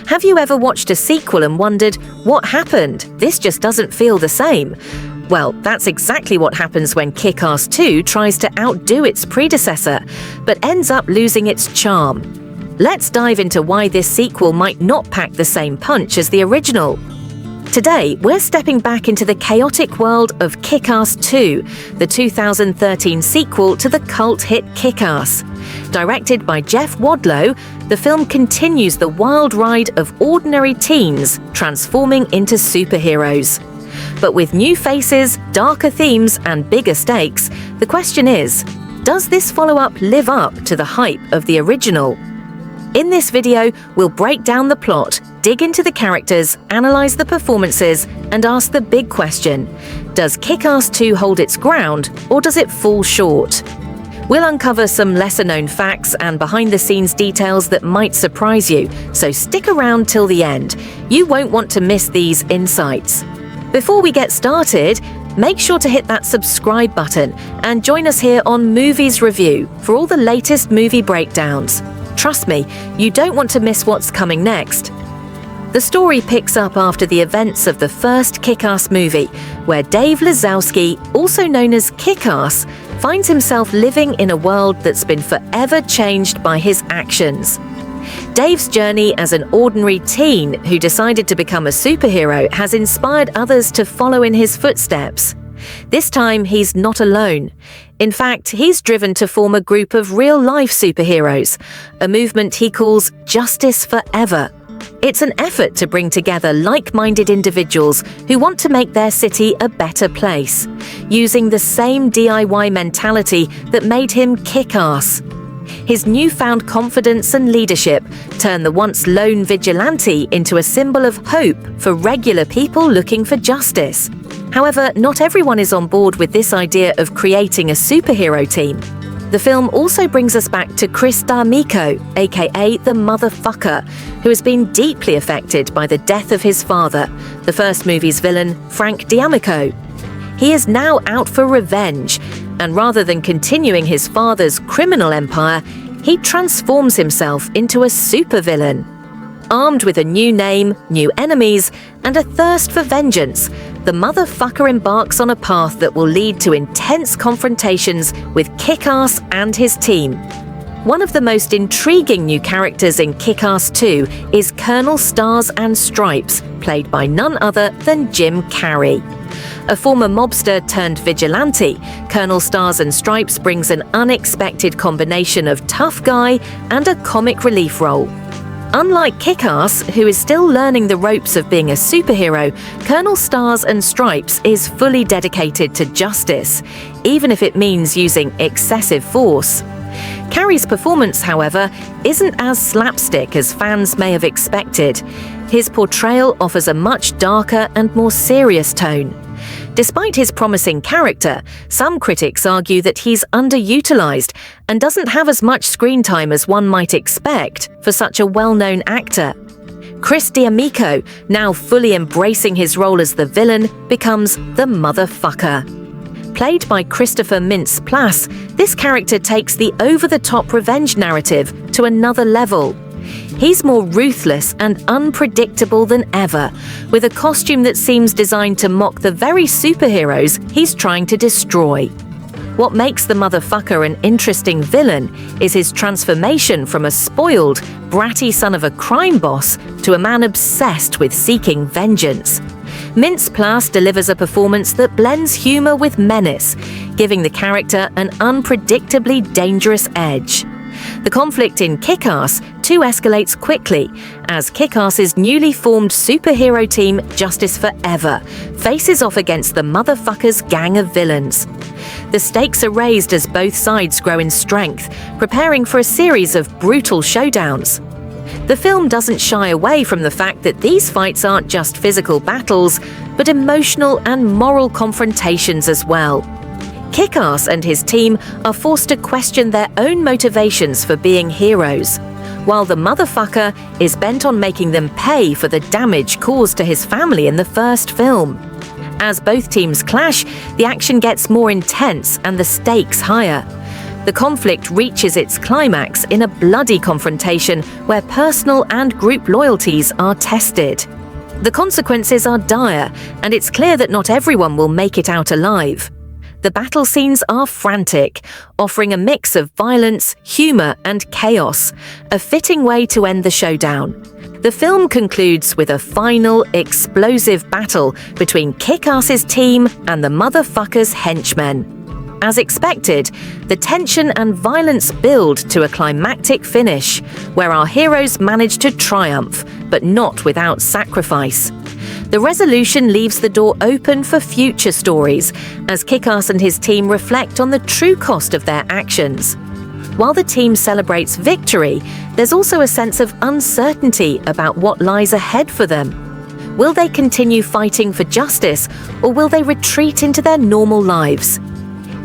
Have you ever watched a sequel and wondered, what happened? This just doesn't feel the same. Well, that's exactly what happens when Kick-Ass 2 tries to outdo its predecessor, but ends up losing its charm. Let's dive into why this sequel might not pack the same punch as the original. Today, we're stepping back into the chaotic world of Kick-Ass 2, the 2013 sequel to the cult hit Kick-Ass. Directed by Jeff Wadlow, the film continues the wild ride of ordinary teens transforming into superheroes. But with new faces, darker themes, and bigger stakes, the question is, does this follow-up live up to the hype of the original? In this video, we'll break down the plot, dig into the characters, analyze the performances, and ask the big question: does Kick-Ass 2 hold its ground, or does it fall short? We'll uncover some lesser-known facts and behind-the-scenes details that might surprise you, so stick around till the end. You won't want to miss these insights. Before we get started, make sure to hit that subscribe button and join us here on Movies Review for all the latest movie breakdowns. Trust me, you don't want to miss what's coming next. The story picks up after the events of the first Kick-Ass movie, where Dave Lazowski, also known as Kick-Ass, finds himself living in a world that's been forever changed by his actions. Dave's journey as an ordinary teen who decided to become a superhero has inspired others to follow in his footsteps. This time, he's not alone. In fact, he's driven to form a group of real-life superheroes, a movement he calls Justice Forever. It's an effort to bring together like-minded individuals who want to make their city a better place, using the same DIY mentality that made him kick-ass. His newfound confidence and leadership turn the once lone vigilante into a symbol of hope for regular people looking for justice. However, not everyone is on board with this idea of creating a superhero team. The film also brings us back to Chris D'Amico, aka the Motherfucker, who has been deeply affected by the death of his father, the first movie's villain, Frank D'Amico. He is now out for revenge, and rather than continuing his father's criminal empire, he transforms himself into a supervillain. Armed with a new name, new enemies, and a thirst for vengeance, the Motherfucker embarks on a path that will lead to intense confrontations with Kick-Ass and his team. One of the most intriguing new characters in Kick-Ass 2 is Colonel Stars and Stripes, played by none other than Jim Carrey. A former mobster turned vigilante, Colonel Stars and Stripes brings an unexpected combination of tough guy and a comic relief role. Unlike Kick-Ass, who is still learning the ropes of being a superhero, Colonel Stars and Stripes is fully dedicated to justice, even if it means using excessive force. Carrey's performance, however, isn't as slapstick as fans may have expected. His portrayal offers a much darker and more serious tone. Despite his promising character, some critics argue that he's underutilized and doesn't have as much screen time as one might expect for such a well-known actor. Chris D'Amico, now fully embracing his role as the villain, becomes the Motherfucker. Played by Christopher Mintz-Plasse, this character takes the over-the-top revenge narrative to another level. He's more ruthless and unpredictable than ever, with a costume that seems designed to mock the very superheroes he's trying to destroy. What makes the Motherfucker an interesting villain is his transformation from a spoiled, bratty son of a crime boss to a man obsessed with seeking vengeance. Mintz-Plasse delivers a performance that blends humor with menace, giving the character an unpredictably dangerous edge. The conflict in Kick-Ass 2 escalates quickly as Kick-Ass's newly formed superhero team Justice Forever faces off against the Motherfucker's gang of villains. The stakes are raised as both sides grow in strength, preparing for a series of brutal showdowns. The film doesn't shy away from the fact that these fights aren't just physical battles, but emotional and moral confrontations as well. Kick-Ass and his team are forced to question their own motivations for being heroes, while the Motherfucker is bent on making them pay for the damage caused to his family in the first film. As both teams clash, the action gets more intense and the stakes higher. The conflict reaches its climax in a bloody confrontation where personal and group loyalties are tested. The consequences are dire, and it's clear that not everyone will make it out alive. The battle scenes are frantic, offering a mix of violence, humor, and chaos, a fitting way to end the showdown. The film concludes with a final, explosive battle between Kick-Ass's team and the motherfucker's henchmen. As expected, the tension and violence build to a climactic finish, where our heroes manage to triumph, but not without sacrifice. The resolution leaves the door open for future stories, as Kick-Ass and his team reflect on the true cost of their actions. While the team celebrates victory, there's also a sense of uncertainty about what lies ahead for them. Will they continue fighting for justice, or will they retreat into their normal lives?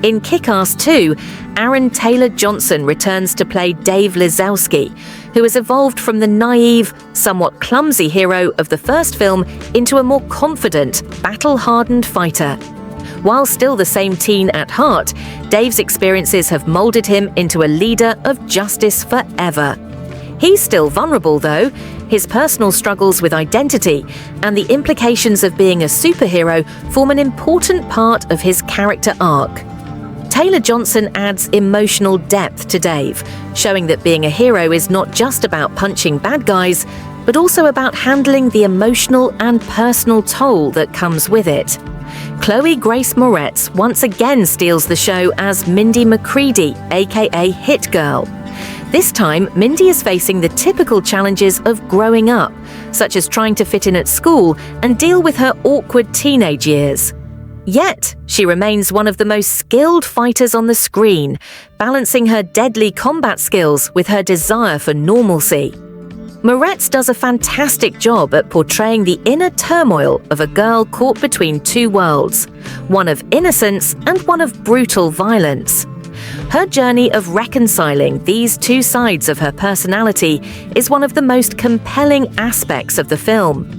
In Kick-Ass 2, Aaron Taylor Johnson returns to play Dave Lisowski, who has evolved from the naive, somewhat clumsy hero of the first film into a more confident, battle-hardened fighter. While still the same teen at heart, Dave's experiences have molded him into a leader of justice forever. He's still vulnerable, though. His personal struggles with identity and the implications of being a superhero form an important part of his character arc. Taylor Johnson adds emotional depth to Dave, showing that being a hero is not just about punching bad guys, but also about handling the emotional and personal toll that comes with it. Chloe Grace Moretz once again steals the show as Mindy McCready, aka Hit Girl. This time, Mindy is facing the typical challenges of growing up, such as trying to fit in at school and deal with her awkward teenage years. Yet, she remains one of the most skilled fighters on the screen, balancing her deadly combat skills with her desire for normalcy. Moretz does a fantastic job at portraying the inner turmoil of a girl caught between two worlds, one of innocence and one of brutal violence. Her journey of reconciling these two sides of her personality is one of the most compelling aspects of the film.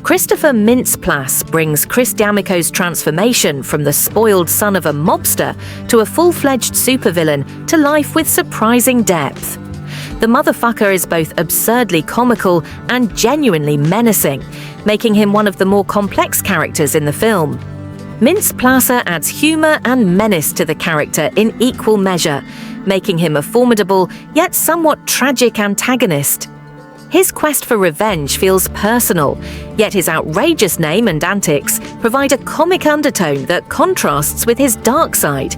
Christopher Mintz-Plasse brings Chris D'Amico's transformation from the spoiled son of a mobster to a full-fledged supervillain to life with surprising depth. The motherfucker is both absurdly comical and genuinely menacing, making him one of the more complex characters in the film. Mintz-Plasse adds humor and menace to the character in equal measure, making him a formidable yet somewhat tragic antagonist. His quest for revenge feels personal, yet his outrageous name and antics provide a comic undertone that contrasts with his dark side.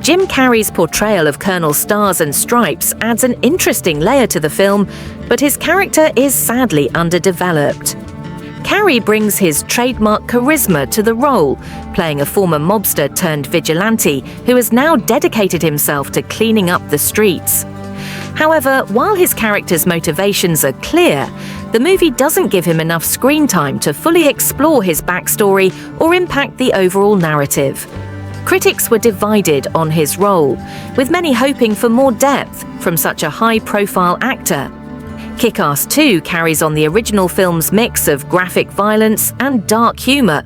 Jim Carrey's portrayal of Colonel Stars and Stripes adds an interesting layer to the film, but his character is sadly underdeveloped. Carrey brings his trademark charisma to the role, playing a former mobster turned vigilante who has now dedicated himself to cleaning up the streets. However, while his character's motivations are clear, the movie doesn't give him enough screen time to fully explore his backstory or impact the overall narrative. Critics were divided on his role, with many hoping for more depth from such a high-profile actor. Kick-Ass 2 carries on the original film's mix of graphic violence and dark humor,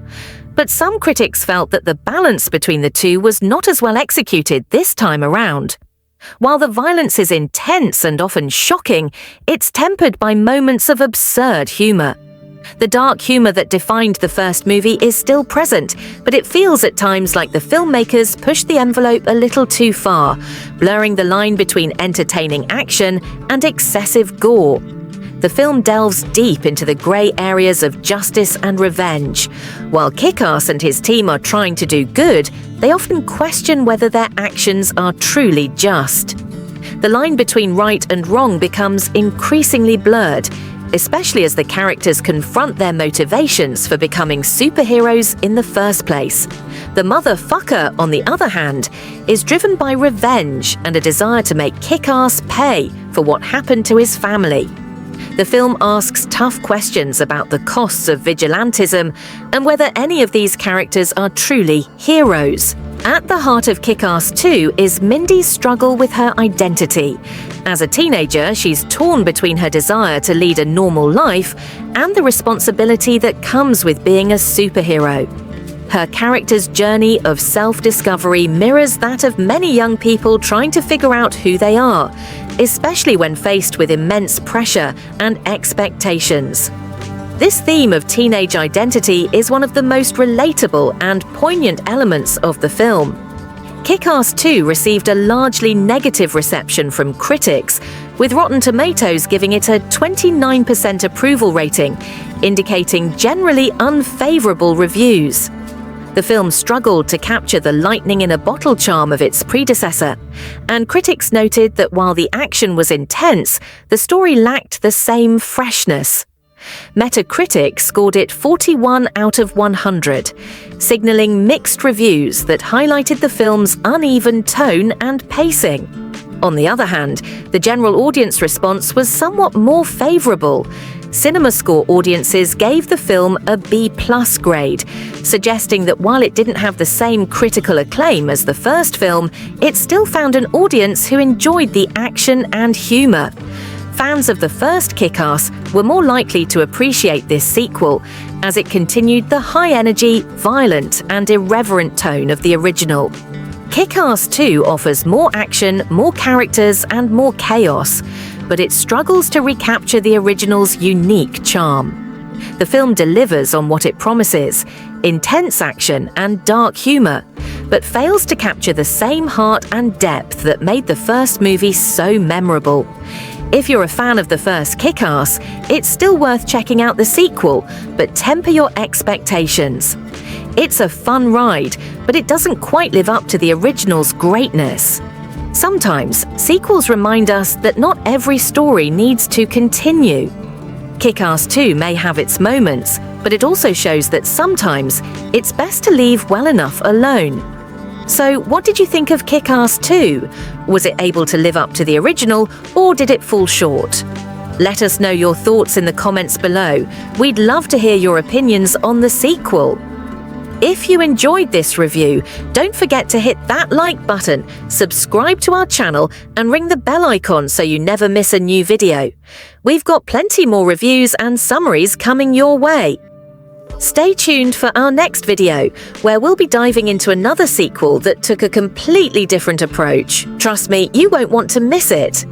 but some critics felt that the balance between the two was not as well executed this time around. While the violence is intense and often shocking, it's tempered by moments of absurd humor. The dark humor that defined the first movie is still present, but it feels at times like the filmmakers pushed the envelope a little too far, blurring the line between entertaining action and excessive gore. The film delves deep into the grey areas of justice and revenge. While Kick-Ass and his team are trying to do good, they often question whether their actions are truly just. The line between right and wrong becomes increasingly blurred, especially as the characters confront their motivations for becoming superheroes in the first place. The motherfucker, on the other hand, is driven by revenge and a desire to make Kick-Ass pay for what happened to his family. The film asks tough questions about the costs of vigilantism and whether any of these characters are truly heroes. At the heart of Kick-Ass 2 is Mindy's struggle with her identity. As a teenager, she's torn between her desire to lead a normal life and the responsibility that comes with being a superhero. Her character's journey of self-discovery mirrors that of many young people trying to figure out who they are, especially when faced with immense pressure and expectations. This theme of teenage identity is one of the most relatable and poignant elements of the film. Kick-Ass 2 received a largely negative reception from critics, with Rotten Tomatoes giving it a 29% approval rating, indicating generally unfavorable reviews. The film struggled to capture the lightning-in-a-bottle charm of its predecessor, and critics noted that while the action was intense, the story lacked the same freshness. Metacritic scored it 41 out of 100, signaling mixed reviews that highlighted the film's uneven tone and pacing. On the other hand, the general audience response was somewhat more favorable. CinemaScore audiences gave the film a B+ grade, suggesting that while it didn't have the same critical acclaim as the first film, it still found an audience who enjoyed the action and humor. Fans of the first Kick-Ass were more likely to appreciate this sequel, as it continued the high-energy, violent, and irreverent tone of the original. Kick-Ass 2 offers more action, more characters, and more chaos, but it struggles to recapture the original's unique charm. The film delivers on what it promises: intense action and dark humor, but fails to capture the same heart and depth that made the first movie so memorable. If you're a fan of the first Kick-Ass, it's still worth checking out the sequel, but temper your expectations. It's a fun ride, but it doesn't quite live up to the original's greatness. Sometimes, sequels remind us that not every story needs to continue. Kick-Ass 2 may have its moments, but it also shows that sometimes it's best to leave well enough alone. So, what did you think of Kick-Ass 2? Was it able to live up to the original, or did it fall short? Let us know your thoughts in the comments below. We'd love to hear your opinions on the sequel. If you enjoyed this review, don't forget to hit that like button, subscribe to our channel, and ring the bell icon so you never miss a new video. We've got plenty more reviews and summaries coming your way. Stay tuned for our next video, where we'll be diving into another sequel that took a completely different approach. Trust me, you won't want to miss it.